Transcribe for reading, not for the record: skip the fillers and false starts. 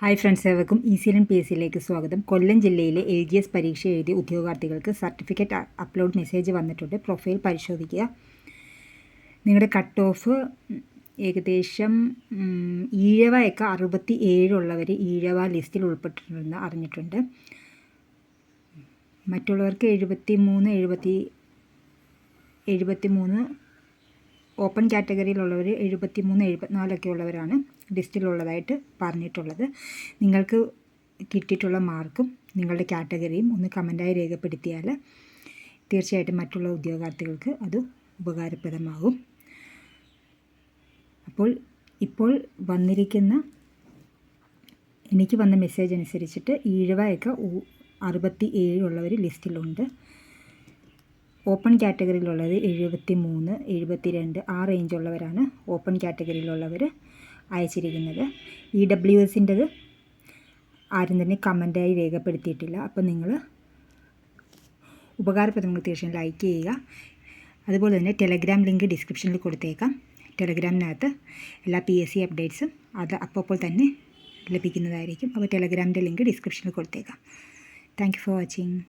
Hi friends, ഏവർക്കും ഈസിലൻ P S സിയിലേക്ക് സ്വാഗതം. കൊല്ലം ജില്ലയിലെ LGS പരീക്ഷ എഴുതിയ ഉദ്യോഗാർത്ഥികൾക്ക് സർട്ടിഫിക്കറ്റ് അപ്ലോഡ് മെസ്സേജ് വന്നിട്ടുണ്ട്. പ്രൊഫൈൽ പരിശോധിക്കുക. നിങ്ങളുടെ കട്ട് ഓഫ് ഏകദേശം ഈഴവയൊക്കെ 67 ഉള്ളവർ ഈഴവ ലിസ്റ്റിൽ ഉൾപ്പെട്ടിട്ടുണ്ടെന്ന് അറിഞ്ഞിട്ടുണ്ട്. മറ്റുള്ളവർക്ക് 73 ഓപ്പൺ കാറ്റഗറിയിലുള്ളവർ 73, 74 ഉള്ളവരാണ് ലിസ്റ്റിലുള്ളതായിട്ട് പറഞ്ഞിട്ടുള്ളത്. നിങ്ങൾക്ക് കിട്ടിയിട്ടുള്ള മാർക്കും നിങ്ങളുടെ കാറ്റഗറിയും ഒന്ന് കമൻറ്റായി രേഖപ്പെടുത്തിയാൽ തീർച്ചയായിട്ടും മറ്റുള്ള ഉദ്യോഗാർത്ഥികൾക്ക് അത് ഉപകാരപ്രദമാകും. ഇപ്പോൾ എനിക്ക് വന്ന മെസ്സേജ് അനുസരിച്ചിട്ട് ഈഴവയൊക്കെ 67 ഉള്ളവർ ലിസ്റ്റിലുണ്ട്. ഓപ്പൺ കാറ്റഗറിയിലുള്ളത് 73, 72 ആ റേഞ്ചുള്ളവരാണ് ഓപ്പൺ കാറ്റഗറിയിലുള്ളവർ അയച്ചിരിക്കുന്നത്. EWSൻ്റെത് ആരും തന്നെ കമൻറ്റായി രേഖപ്പെടുത്തിയിട്ടില്ല. അപ്പോൾ നിങ്ങൾ ഉപകാരപ്രദങ്ങൾ തീർച്ചയായും ലൈക്ക് ചെയ്യുക. അതുപോലെ തന്നെ ടെലഗ്രാം ലിങ്ക് ഡിസ്ക്രിപ്ഷനിൽ കൊടുത്തേക്കാം. ടെലഗ്രാമിനകത്ത് എല്ലാ PSC അപ്ഡേറ്റ്സും അത് അപ്പോൾ തന്നെ ലഭിക്കുന്നതായിരിക്കും. അപ്പോൾ ടെലഗ്രാമിൻ്റെ ലിങ്ക് ഡിസ്ക്രിപ്ഷനിൽ കൊടുത്തേക്കാം. Thank you for watching.